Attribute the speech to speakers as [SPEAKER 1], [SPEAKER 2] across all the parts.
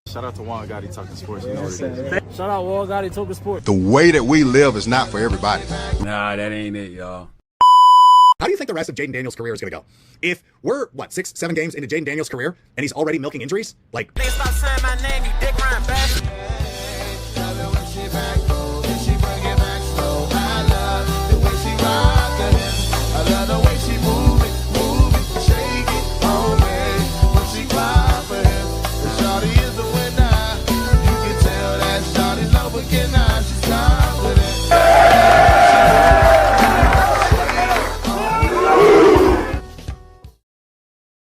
[SPEAKER 1] Shout out to Juan Gotti Talking Sports. You know what it is.
[SPEAKER 2] Shout out Juan Gotti Talking Sports.
[SPEAKER 3] The way that we live is not for everybody.
[SPEAKER 1] Nah, that ain't it, y'all.
[SPEAKER 4] How do you think the rest of Jaden Daniels' career is going to go? If we're, 6, 7 games into Jaden Daniels' career and he's already milking injuries? Like,
[SPEAKER 5] stop saying my name, you dick riding bastard.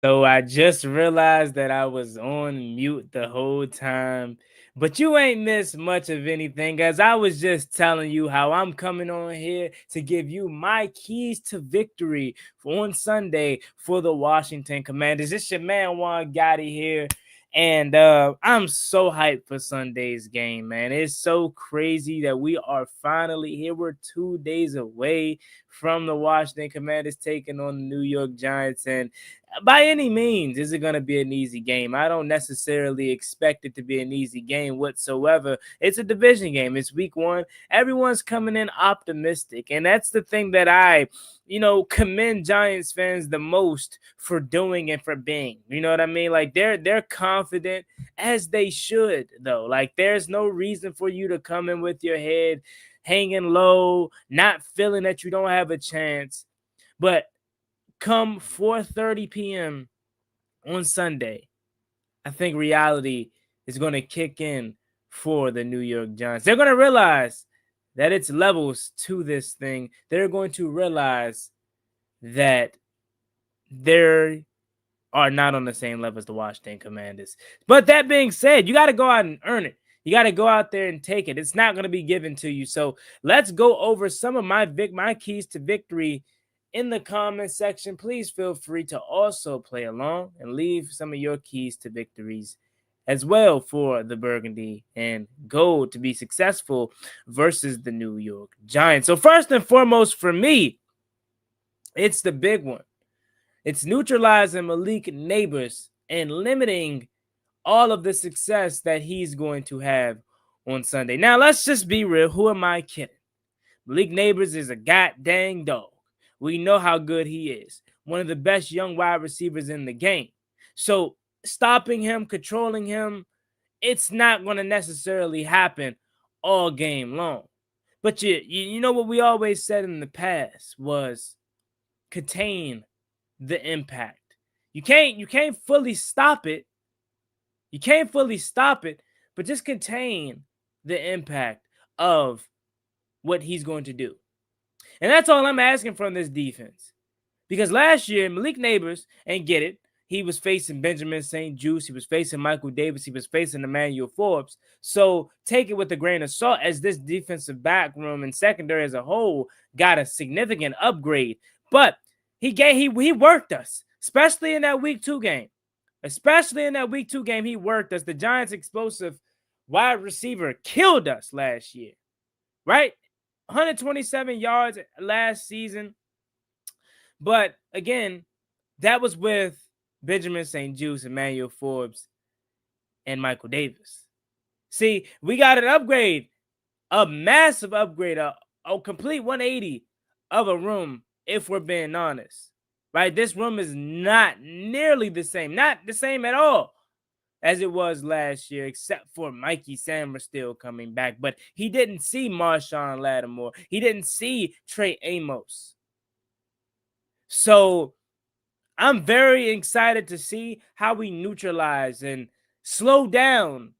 [SPEAKER 2] So I just realized that I was on mute the whole time, but you ain't missed much of anything, as I was just telling you how I'm coming on here to give you my keys to victory on Sunday for the Washington Commanders. It's your man Juan Gotti here, and I'm so hyped for Sunday's game, man. It's so crazy that we are finally here. We're 2 days away from the Washington Commanders taking on the New York Giants, and by any means, is it going to be an easy game? I don't necessarily expect it to be an easy game whatsoever. It's a division game. It's week 1. Everyone's coming in optimistic, and that's the thing that I commend Giants fans the most for doing and for being. You know what I mean? Like, they're confident, as they should, though. Like, there's no reason for you to come in with your head hanging low, not feeling that you don't have a chance. But come 4:30 p.m. on Sunday, I think reality is going to kick in for the New York Giants. They're going to realize that it's levels to this thing. They're going to realize that they are not on the same level as the Washington Commanders. But that being said, you got to go out and earn it. You got to go out there and take it. It's not going to be given to you. So let's go over some of my keys to victory in the comment section. Please feel free to also play along and leave some of your keys to victories as well for the burgundy and gold to be successful versus the New York Giants. So first and foremost for me, it's the big one. It's neutralizing Malik Neighbors and limiting all of the success that he's going to have on Sunday. Now, let's just be real. Who am I kidding? Malik Neighbors is a goddamn dog. We know how good he is. One of the best young wide receivers in the game. So stopping him, controlling him, it's not going to necessarily happen all game long. But you know what we always said in the past was contain the impact. You can't fully stop it. You can't fully stop it, but just contain the impact of what he's going to do. And that's all I'm asking from this defense. Because last year, Malik Neighbors, and get it, he was facing Benjamin St. Juste, he was facing Michael Davis, he was facing Emmanuel Forbes. So take it with a grain of salt, as this defensive back room and secondary as a whole got a significant upgrade. But he worked us, especially in that week 2 game. Especially in that week 2 game, he worked us. The Giants' explosive wide receiver killed us last year, right? 127 yards last season. But again, that was with Benjamin St. Juste, Emmanuel Forbes, and Michael Davis. See, we got an upgrade, a massive upgrade, a complete 180 of a room, if we're being honest. Right? This room is not nearly the same, not the same at all as it was last year, except for Mikey Sammer still coming back. But he didn't see Marshawn Lattimore. He didn't see Trey Amos. So I'm very excited to see how we neutralize and slow down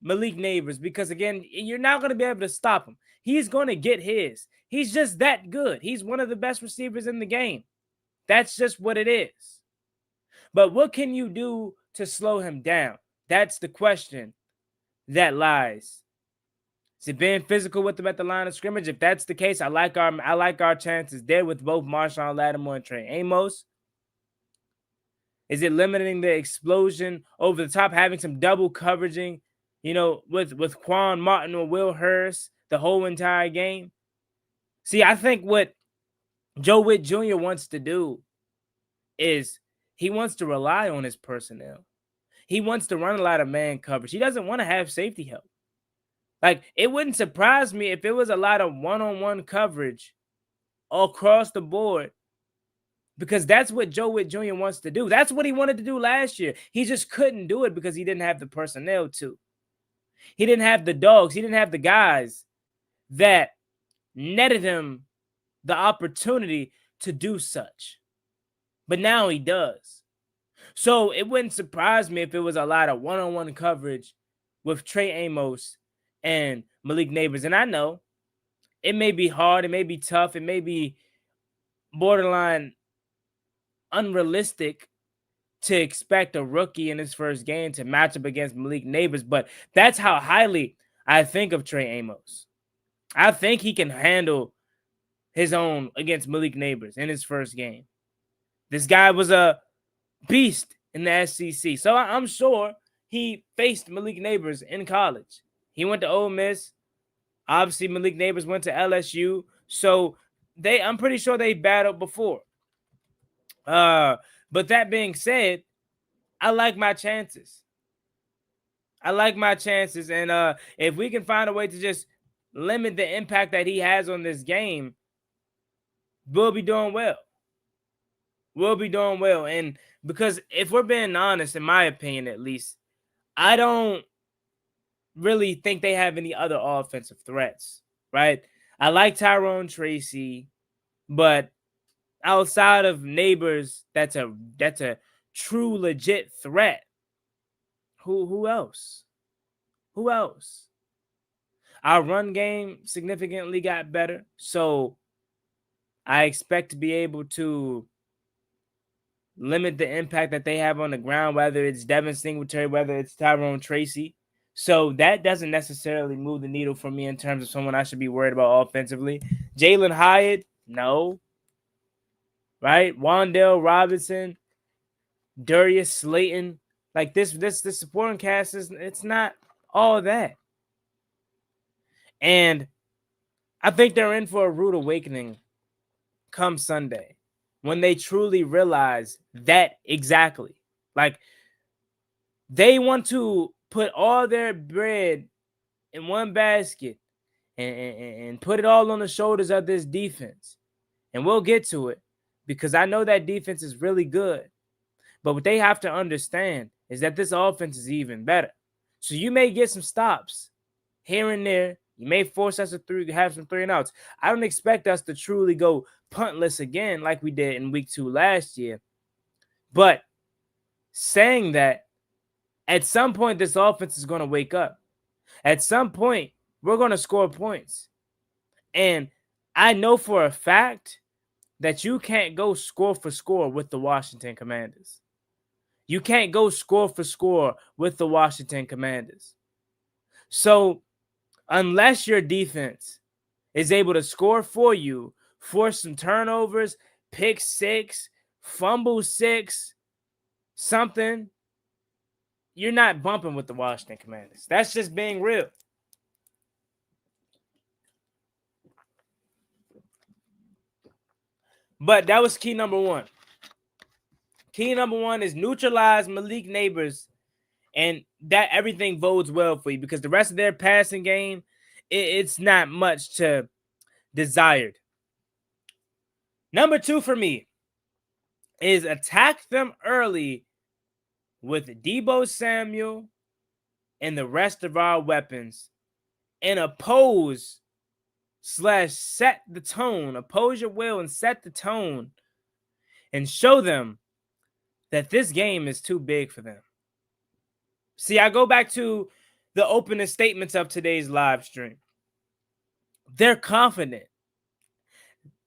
[SPEAKER 2] Malik Neighbors, because, again, you're not going to be able to stop him. He's going to get his. He's just that good. He's one of the best receivers in the game. That's just what it is. But what can you do to slow him down? That's the question that lies. Is it being physical with him at the line of scrimmage? If that's the case, I like our chances there with both Marshawn Lattimore and Trey Amos. Is it limiting the explosion over the top, having some double coveraging, with Quan Martin or Will Hurst the whole entire game? See, I think what Joe Witt Jr. wants to do is he wants to rely on his personnel. He wants to run a lot of man coverage. He doesn't want to have safety help. Like, it wouldn't surprise me if it was a lot of one-on-one coverage across the board, because that's what Joe Witt Jr. wants to do. That's what he wanted to do last year. He just couldn't do it because he didn't have the personnel to. He didn't have the dogs. He didn't have the guys that netted him the opportunity to do such. But now he does. So it wouldn't surprise me if it was a lot of one-on-one coverage with Trey Amos and Malik Neighbors. And I know it may be hard, it may be tough, it may be borderline unrealistic to expect a rookie in his first game to match up against Malik Neighbors, but that's how highly I think of Trey Amos. I think he can handle his own against Malik Neighbors in his first game. This guy was a beast in the SEC, so I'm sure he faced Malik Neighbors in college. He went to Ole Miss. Obviously, Malik Neighbors went to LSU, so I'm pretty sure they battled before. But that being said, I like my chances. And if we can find a way to just limit the impact that he has on this game, we'll be doing well. And because if we're being honest, in my opinion at least, I don't really think they have any other offensive threats, right? I like Tyrone Tracy, but outside of Neighbors, that's a true legit threat. Who else? Our run game significantly got better, so I expect to be able to limit the impact that they have on the ground, whether it's Devin Singletary, whether it's Tyrone Tracy. So that doesn't necessarily move the needle for me in terms of someone I should be worried about offensively. Jalen Hyatt, no. Right? Wan'Dale Robinson, Darius Slayton. Like this supporting cast it's not all that. And I think they're in for a rude awakening come Sunday when they truly realize that exactly. Like, they want to put all their bread in one basket and put it all on the shoulders of this defense. And we'll get to it because I know that defense is really good. But what they have to understand is that this offense is even better. So you may get some stops here and there. You may force us to have some 3 and outs. I don't expect us to truly go puntless again like we did in week 2 last year. But saying that, at some point, this offense is going to wake up. At some point, we're going to score points. And I know for a fact that you can't go score for score with the Washington Commanders. You can't go score for score with the Washington Commanders. So unless your defense is able to score for you, force some turnovers, pick 6, fumble 6, something, you're not bumping with the Washington Commanders. That's just being real. But that was key number 1. Key number 1 is neutralize Malik Neighbors, and that everything bodes well for you because the rest of their passing game, it's not much to desired. Number 2 for me is attack them early with Deebo Samuel and the rest of our weapons and oppose your will and set the tone and show them that this game is too big for them. See, I go back to the opening statements of today's live stream. They're confident.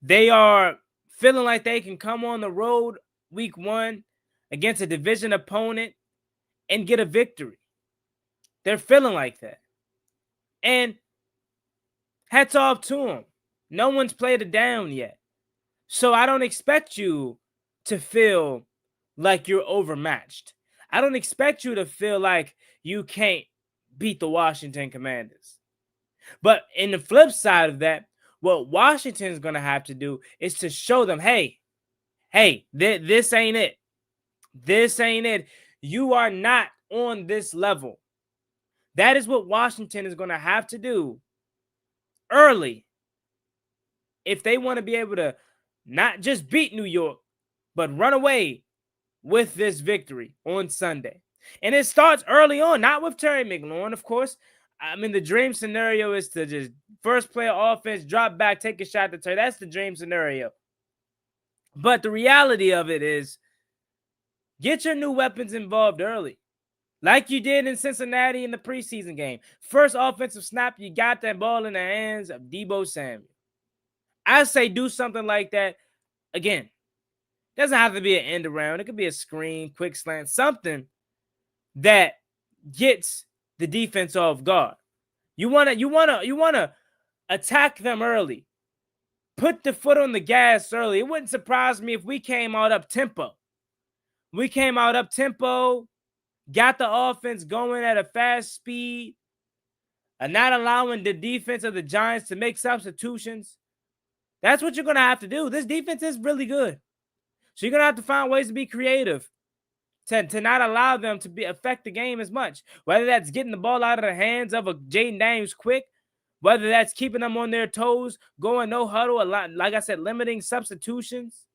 [SPEAKER 2] They are feeling like they can come on the road week 1 against a division opponent and get a victory. They're feeling like that. And hats off to them. No one's played it down yet. So I don't expect you to feel like you're overmatched. I don't expect you to feel like you can't beat the Washington Commanders. But in the flip side of that, what Washington's going to have to do is to show them, hey, this ain't it. This ain't it. You are not on this level. That is what Washington is going to have to do early if they want to be able to not just beat New York, but run away with this victory on Sunday. And it starts early on, not with Terry McLaurin, of course. I mean, the dream scenario is to just first play offense, drop back, take a shot to Terry. That's the dream scenario. But the reality of it is get your new weapons involved early, like you did in Cincinnati in the preseason game. First offensive snap, you got that ball in the hands of Deebo Samuel. I say do something like that. Again, doesn't have to be an end around. It could be a screen, quick slant, something that gets the defense off guard. You wanna attack them early. Put the foot on the gas early. It wouldn't surprise me if we came out up tempo. We came out up tempo, got the offense going at a fast speed, and not allowing the defense of the Giants to make substitutions. That's what you're going to have to do. This defense is really good. So you're going to have to find ways to be creative to not allow them to affect the game as much. Whether that's getting the ball out of the hands of a Jaden Daniels quick, whether that's keeping them on their toes, going no huddle, a lot, like I said, limiting substitutions.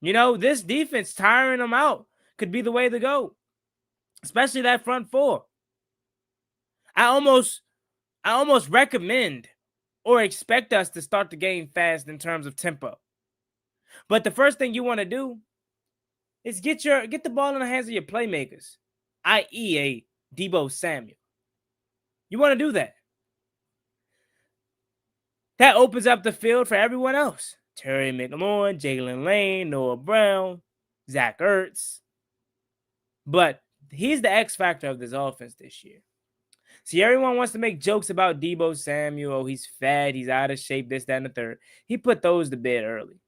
[SPEAKER 2] You know, this defense tiring them out could be the way to go, especially that front four. I almost recommend or expect us to start the game fast in terms of tempo. But the first thing you want to do is get the ball in the hands of your playmakers, i.e. a Deebo Samuel. You want to do that. That opens up the field for everyone else. Terry McLaurin, Jalen Lane, Noah Brown, Zach Ertz. But he's the X factor of this offense this year. See, everyone wants to make jokes about Deebo Samuel. Oh, he's fat, he's out of shape, this, that, and the third. He put those to bed early.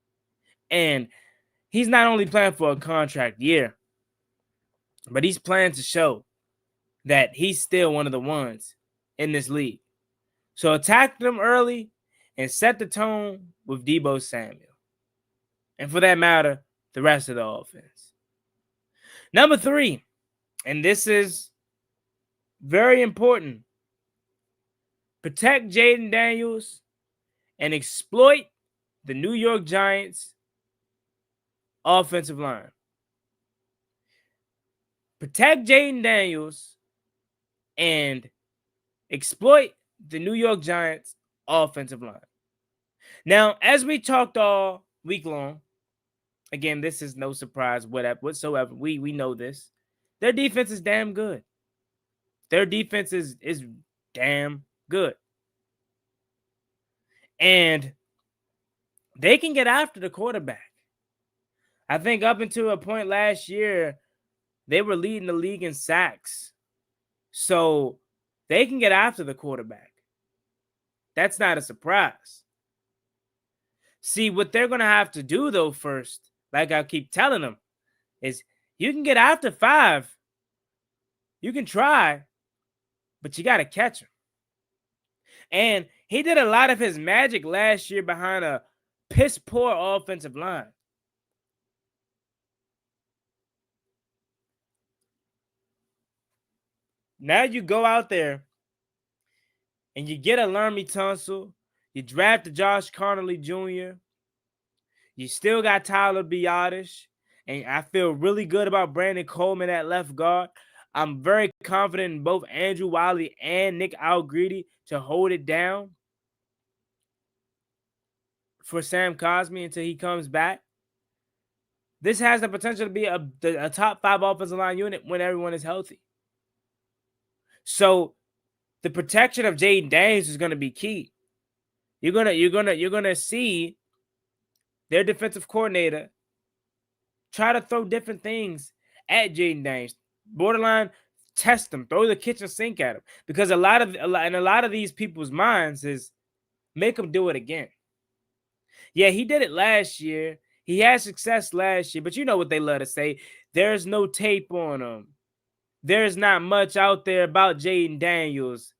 [SPEAKER 2] And he's not only playing for a contract year, but he's playing to show that he's still one of the ones in this league. So attack them early and set the tone with Deebo Samuel. And for that matter, the rest of the offense. Number 3, and this is very important. Protect Jaden Daniels and exploit the New York Giants offensive line. Protect Jaden Daniels and exploit the New York Giants offensive line. Now, as we talked all week long, again, this is no surprise whatsoever. We know this. Their defense is damn good. Their defense is damn good. And they can get after the quarterback. I think up until a point last year, they were leading the league in sacks. So they can get after the quarterback. That's not a surprise. See, what they're going to have to do, though, first, like I keep telling them, is you can get after 5. You can try, but you got to catch him. And he did a lot of his magic last year behind a piss-poor offensive line. Now you go out there and you get a Laramie Tunsil. You draft Josh Connolly Jr. You still got Tyler Biotish. And I feel really good about Brandon Coleman at left guard. I'm very confident in both Andrew Wiley and Nick Algreedy to hold it down for Sam Cosmi until he comes back. This has the potential to be a top 5 offensive line unit when everyone is healthy. So the protection of Jaden Daniels is going to be key. You're gonna see their defensive coordinator try to throw different things at Jaden Daniels. Borderline test him, throw the kitchen sink at him, because a lot of these people's minds is make him do it again. Yeah, he did it last year. He had success last year, but you know what they love to say: there's no tape on him. There's not much out there about Jaden Daniels.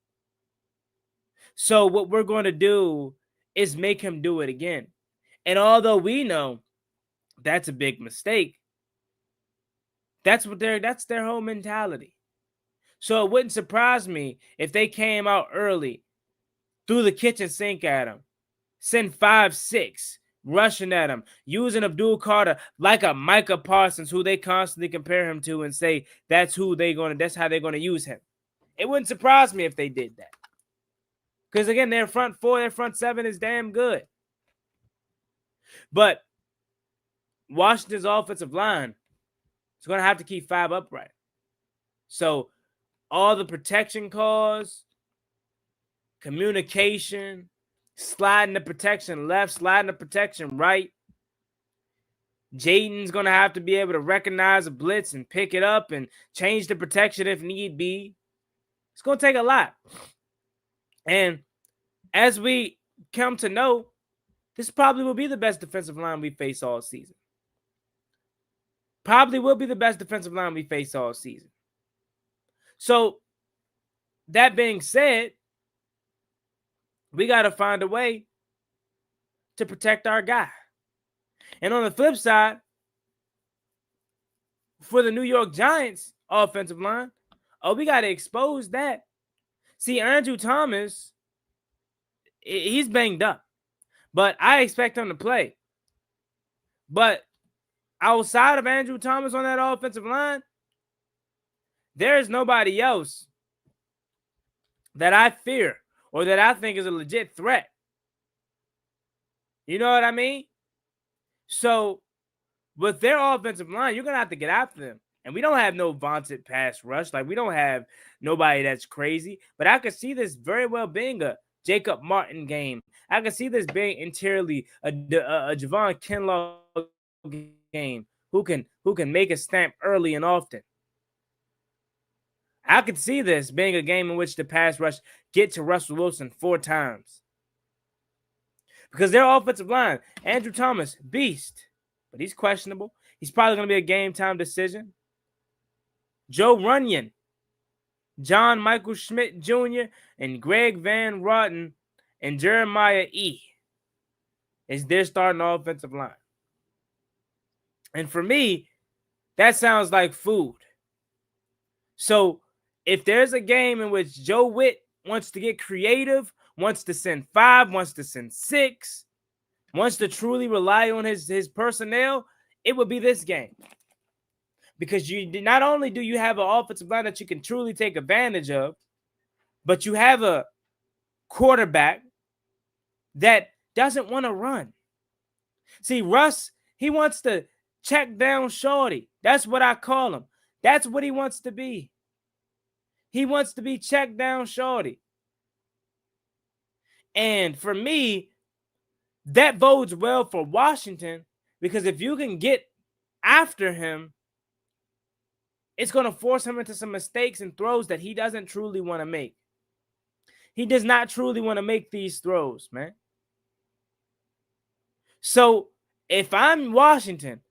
[SPEAKER 2] So what we're going to do is make him do it again. And although we know that's a big mistake, That's their whole mentality. So it wouldn't surprise me if they came out early, threw the kitchen sink at him, send 5-6, rushing at him, using Abdul Carter like a Micah Parsons, who they constantly compare him to and say that's how they're gonna use him. It wouldn't surprise me if they did that. Because again, their front four, their front seven is damn good. But Washington's offensive line is going to have to keep 5 upright. So all the protection calls, communication, sliding the protection left, sliding the protection right. Jaden's going to have to be able to recognize a blitz and pick it up and change the protection if need be. It's going to take a lot. And as we come to know, this probably will be the best defensive line we face all season. Probably will be the best defensive line we face all season. So, that being said, we got to find a way to protect our guy. And on the flip side, for the New York Giants offensive line, we got to expose that. See, Andrew Thomas, he's banged up, but I expect him to play. But outside of Andrew Thomas on that offensive line, there is nobody else that I fear or that I think is a legit threat. You know what I mean? So, with their offensive line, you're going to have to get after them. And we don't have no vaunted pass rush. Like, we don't have nobody that's crazy. But I could see this very well being a Jacob Martin game. I could see this being interiorly a Javon Kinlaw game who can make a stamp early and often. I could see this being a game in which the pass rush get to Russell Wilson 4 times. Because their offensive line, Andrew Thomas, beast, but he's questionable. He's probably going to be a game-time decision. Joe Runyon, John Michael Schmidt Jr., and Greg Van Roten and Jeremiah E. is their starting offensive line. And for me, that sounds like food. So if there's a game in which Joe Witt wants to get creative, wants to send 5, wants to send 6, wants to truly rely on his personnel, it would be this game. Because you not only do you have an offensive line that you can truly take advantage of, but you have a quarterback that doesn't want to run. See, Russ, he wants to check down Shorty. That's what I call him. That's what he wants to be. He wants to be check down Shorty. And for me, that bodes well for Washington, because if you can get after him, it's going to force him into some mistakes and throws that he doesn't truly want to make. He does not truly want to make these throws, man. So if I'm Washington,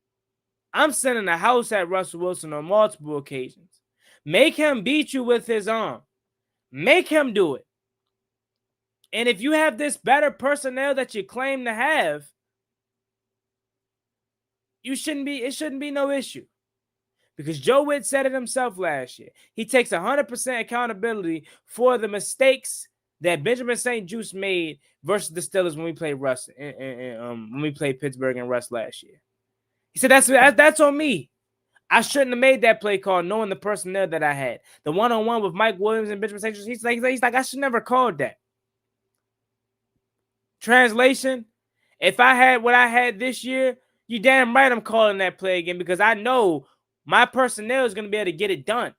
[SPEAKER 2] I'm sending a house at Russell Wilson on multiple occasions. Make him beat you with his arm. Make him do it. And if you have this better personnel that you claim to have, it shouldn't be no issue. Because Joe Witt said it himself last year. He takes 100% accountability for the mistakes that Benjamin St. Juste made versus the Steelers when we played Russ when we played Pittsburgh and Russ last year. He said that's on me. I shouldn't have made that play call knowing the personnel that I had. The one-on-one with Mike Williams and Benjamin St. Juste. He's like, I should never called that. Translation, if I had what I had this year, you damn right I'm calling that play again, because I know my personnel is going to be able to get it done.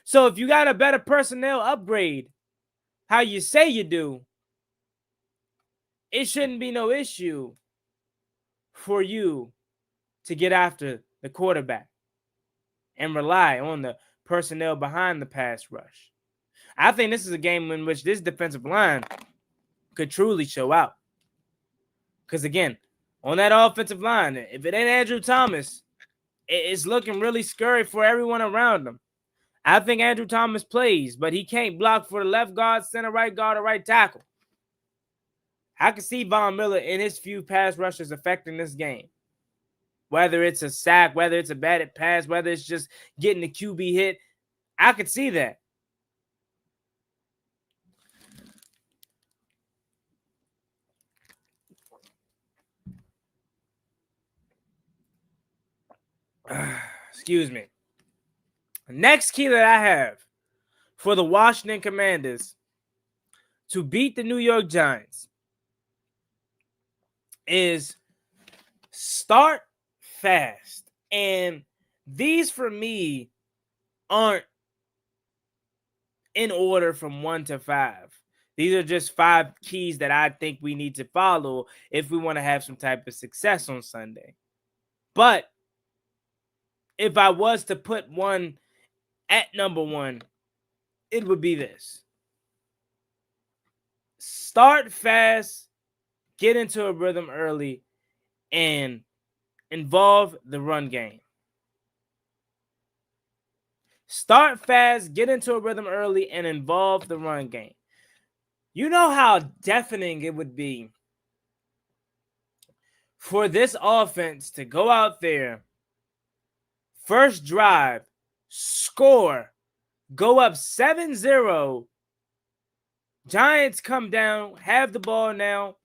[SPEAKER 2] So if you got a better personnel upgrade, how you say you do, it shouldn't be no issue for you to get after the quarterback and rely on the personnel behind the pass rush. I think this is a game in which this defensive line could truly show out. Because again, on that offensive line, if it ain't Andrew Thomas, it's looking really scary for everyone around him. I think Andrew Thomas plays, but he can't block for the left guard, center right guard, or right tackle. I can see Von Miller and his few pass rushers affecting this game. whether it's a sack, whether it's a batted pass, whether it's just getting the QB hit. I could see that. Excuse me. Next key that I have for the Washington Commanders to beat the New York Giants is start fast. And these for me aren't in order from 1 to 5. These are just 5 keys that I think we need to follow if we want to have some type of success on Sunday. But if I was to put one at number 1, it would be this. Start fast, get into a rhythm early, and involve the run game. Start fast, get into a rhythm early, and involve the run game. You know how deafening it would be for this offense to go out there, first drive, score, go up 7-0, Giants come down, have the ball now,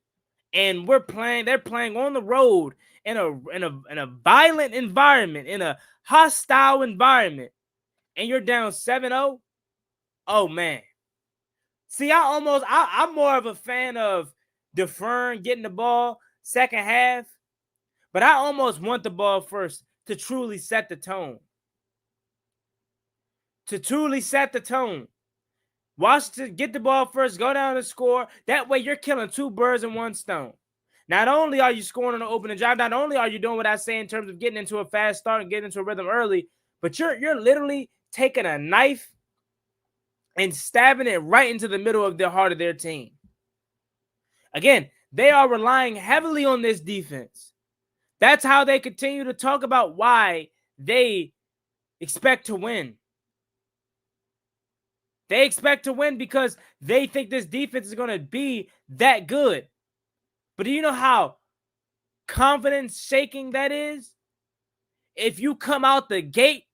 [SPEAKER 2] and they're playing on the road in a violent environment, in a hostile environment, and you're down 7-0. Oh man. See, I'm more of a fan of deferring, getting the ball second half, but I almost want the ball first to truly set the tone. Washington, get the ball first, go down and score. That way you're killing 2 birds in 1 stone. Not only are you scoring on the opening drive, not only are you doing what I say in terms of getting into a fast start and getting into a rhythm early, but you're literally taking a knife and stabbing it right into the middle of the heart of their team. Again, they are relying heavily on this defense. That's how they continue to talk about why they expect to win. They expect to win because they think this defense is going to be that good. But do you know how confidence shaking that is? If you come out the gate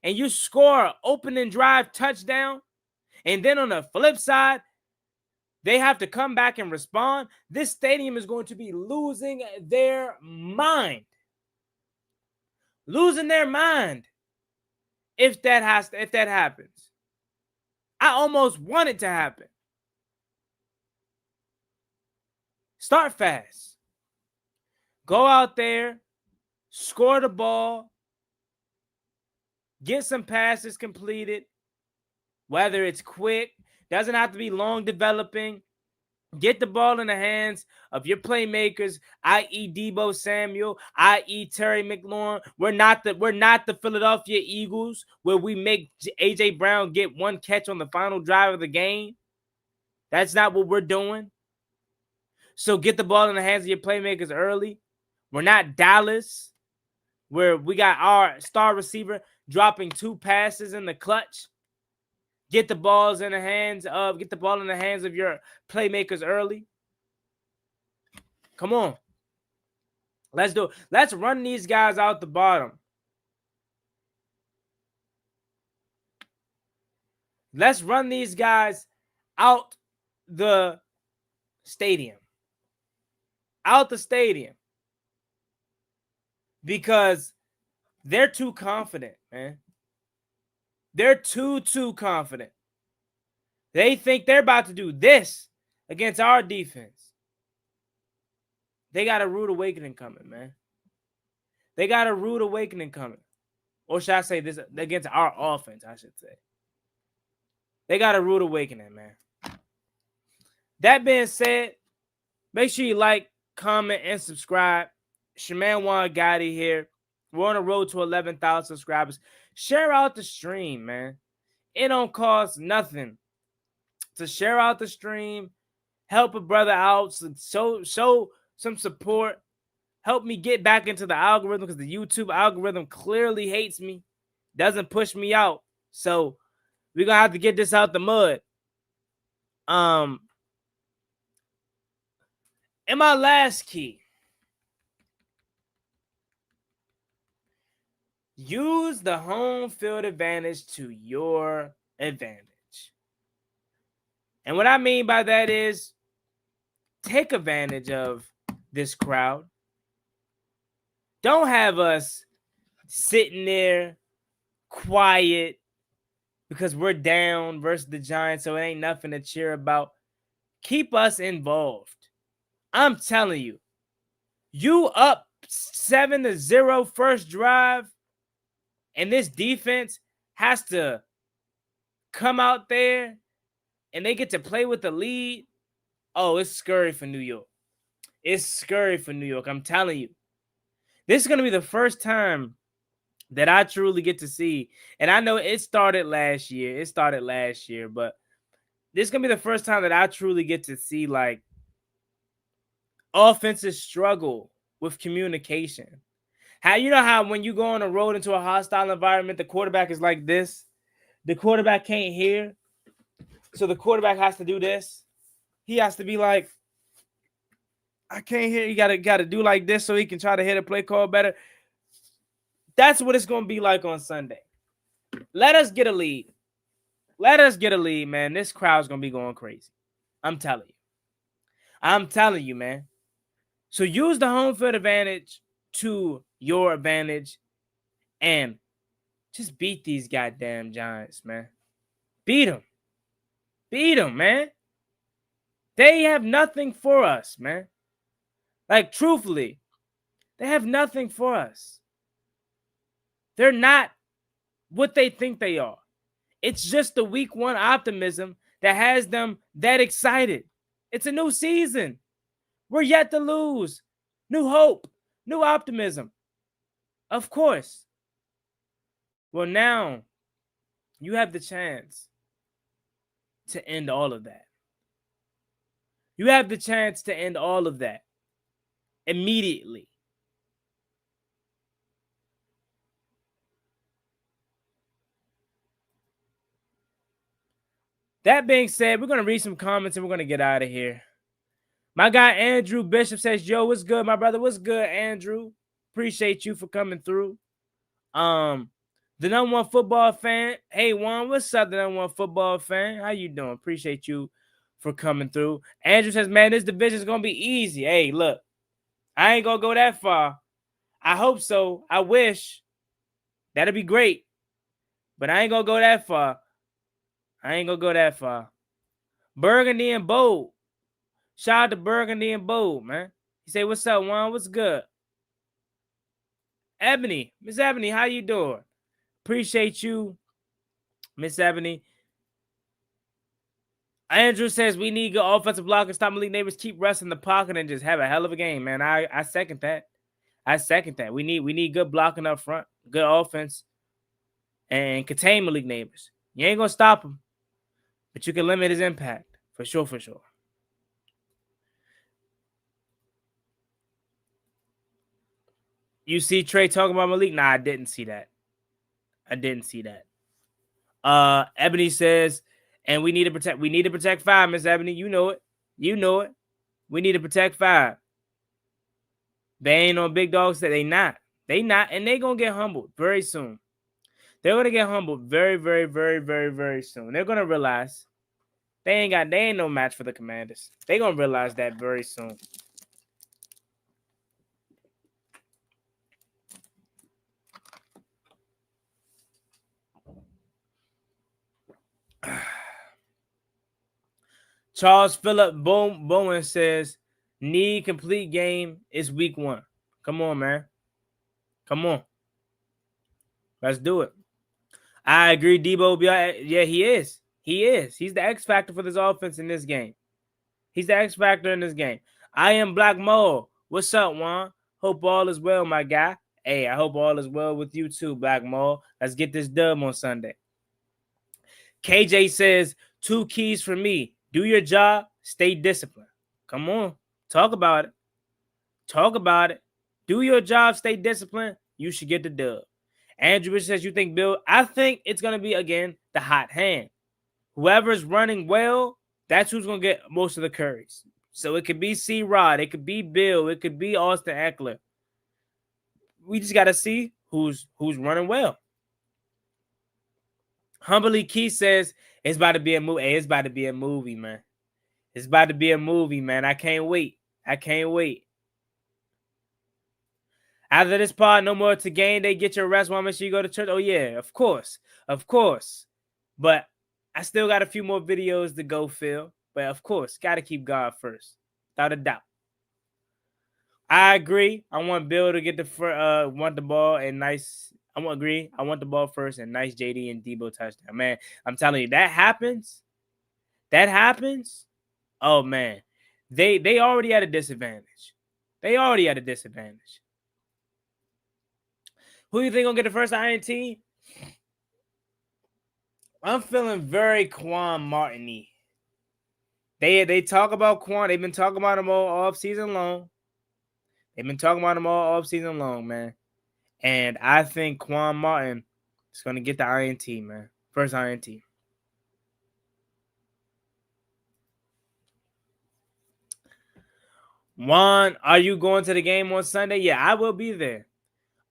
[SPEAKER 2] and you score an opening drive touchdown, and then on the flip side, they have to come back and respond, this stadium is going to be losing their mind. Losing their mind if that happens. I almost want it to happen. Start fast. Go out there, score the ball, get some passes completed, whether it's quick, doesn't have to be long developing. Get the ball in the hands of your playmakers, i.e. Deebo Samuel, i.e. Terry McLaurin. We're not the Philadelphia Eagles where we make A.J. Brown get 1 catch on the final drive of the game. That's not what we're doing. So get the ball in the hands of your playmakers early. We're not Dallas where we got our star receiver dropping 2 passes in the clutch. Get the ball in the hands of your playmakers early. Come on. Let's do it. Let's run these guys out the bottom. Let's run these guys out the stadium. Out the stadium. Because they're too confident, man. They're too confident. They think they're about to do this against our defense. They got a rude awakening coming, man. They got a rude awakening coming. Or should I say this against our offense, I should say. They got a rude awakening, man. That being said, make sure you like, comment, and subscribe. It's your man Juan Gotti here. We're on the road to 11,000 subscribers. Share out the stream, man. It don't cost nothing to share out the stream. Help a brother out. Show some support. Help me get back into the algorithm because the YouTube algorithm clearly hates me. Doesn't push me out. So we're going to have to get this out the mud. And my last key. use the home field advantage to your advantage. And what I mean by that is take advantage of this crowd. Don't have us sitting there quiet because we're down versus the Giants, so it ain't nothing to cheer about. Keep us involved. I'm telling you, you up 7-0 first drive, and this defense has to come out there and they get to play with the lead. Oh, it's scary for New York. It's scary for New York. I'm telling you. This is going to be the first time that I truly get to see, and I know it started last year. But this is going to be the first time that I truly get to see, like, offenses struggle with communication. You know how when you go on the road into a hostile environment, the quarterback is like this? The quarterback can't hear, so the quarterback has to do this. He has to be like, I can't hear. You gotta do like this so he can try to hit a play call better. That's what it's gonna be like on Sunday. Let us get a lead. Let us get a lead, man. This crowd's gonna be going crazy. I'm telling you, man. So use the home field advantage to your advantage and just beat these goddamn Giants, man. Beat them. Beat them, man. They have nothing for us, man. Like, truthfully, they have nothing for us. They're not what they think they are. It's just the week one optimism that has them that excited. It's a new season. We're yet to lose. New hope. New optimism. Of course. Well, now you have the chance to end all of that. You have the chance to end all of that immediately. That being said, we're going to read some comments and we're going to get out of here. My guy Andrew Bishop says, yo, what's good, my brother? What's good, Andrew? Appreciate you for coming through. The number one football fan. Hey, Juan, what's up, the number one football fan? How you doing? Appreciate you for coming through. Andrew says, man, this division is going to be easy. Hey, look, I ain't going to go that far. I hope so. I wish. That'd be great. But I ain't going to go that far. Burgundy and Bold. Shout out to Burgundy and Bold, man. He say, what's up, Juan? What's good? Ebony. Miss Ebony, how you doing? Appreciate you, Miss Ebony. Andrew says we need good offensive blockers. Stop Malik Neighbors, keep resting the pocket and just have a hell of a game, man. I second that. We need good blocking up front, good offense, and contain Malik Neighbors. You ain't gonna stop him, but you can limit his impact for sure. You see Trey talking about Malik? Nah, I didn't see that. Ebony says, and we need to protect 5, Miss Ebony. You know it. We need to protect 5. They ain't on big dogs. They not, and they gonna get humbled very soon. They're gonna get humbled very, very, very, very, very soon. They're gonna realize they ain't no match for the Commanders. They gonna realize that very soon. Charles Phillip Bowen says, need complete game is week 1. Come on, man. Come on. Let's do it. I agree, Debo. Yeah, he is. He's the X factor for this offense in this game. I am Black Mo. What's up, Juan? Hope all is well, my guy. Hey, I hope all is well with you too, Black Mo. Let's get this dub on Sunday. KJ says, 2 keys for me. Do your job, stay disciplined. Come on. Talk about it. Do your job, stay disciplined. You should get the dub. Andrew says, you think Bill? I think it's going to be, again, the hot hand. Whoever's running well, that's who's going to get most of the carries. So it could be C-Rod. It could be Bill. It could be Austin Eckler. We just got to see who's running well. Humbly Keith says it's about to be a movie. Hey, it's about to be a movie, man. It's about to be a movie, man. I can't wait. I can't wait. After this part, no more to game day. Get your rest. Want to make sure you go to church. Oh, yeah, of course. Of course. But I still got a few more videos to go, Phil. But, of course, got to keep God first. Without a doubt. I agree. I want Bill to get want the ball and nice. I want the ball first and nice JD and Debo touchdown. Man, I'm telling you, that happens. That happens. Oh, man. They already at a disadvantage. They already at a disadvantage. Who do you think gonna get the first INT? I'm feeling very Quan Martin-y. They talk about Quan. They've been talking about him all off season long. Man. And I think Quan Martin is gonna get the INT, man. First INT. Juan, are you going to the game on Sunday? Yeah, I will be there.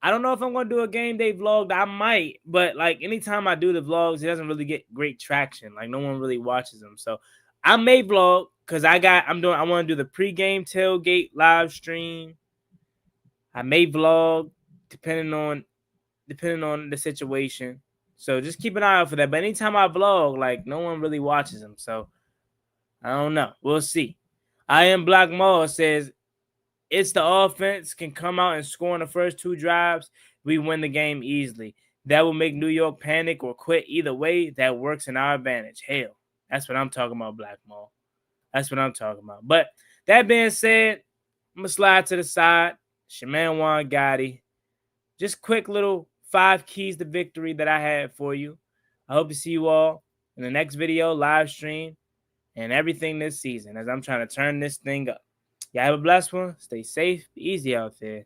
[SPEAKER 2] I don't know if I'm going to do a game day vlog. I might, but like anytime I do the vlogs, it doesn't really get great traction. Like no one really watches them. So I may vlog because I want to do the pregame tailgate live stream. I may vlog depending on the situation. So just keep an eye out for that. But anytime I vlog, like no one really watches them. So I don't know. We'll see. I Am Black Mall says, it's the offense can come out and score in the first 2 drives. We win the game easily. That will make New York panic or quit. Either way, that works in our advantage. Hell, that's what I'm talking about, Black Mall. That's what I'm talking about. But that being said, I'm going to slide to the side. It's your man Juan Gotti. Just quick little 5 keys to victory that I had for you. I hope to see you all in the next video, live stream, and everything this season as I'm trying to turn this thing up. Y'all have a blessed one. Stay safe. Be easy out there.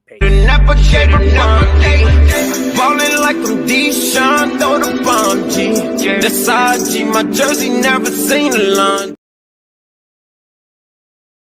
[SPEAKER 2] Peace.
[SPEAKER 5] Never gave a damn. Ballin' like I'm Deshaun, throw the bomb, G. That's IG, my jersey never seen a line.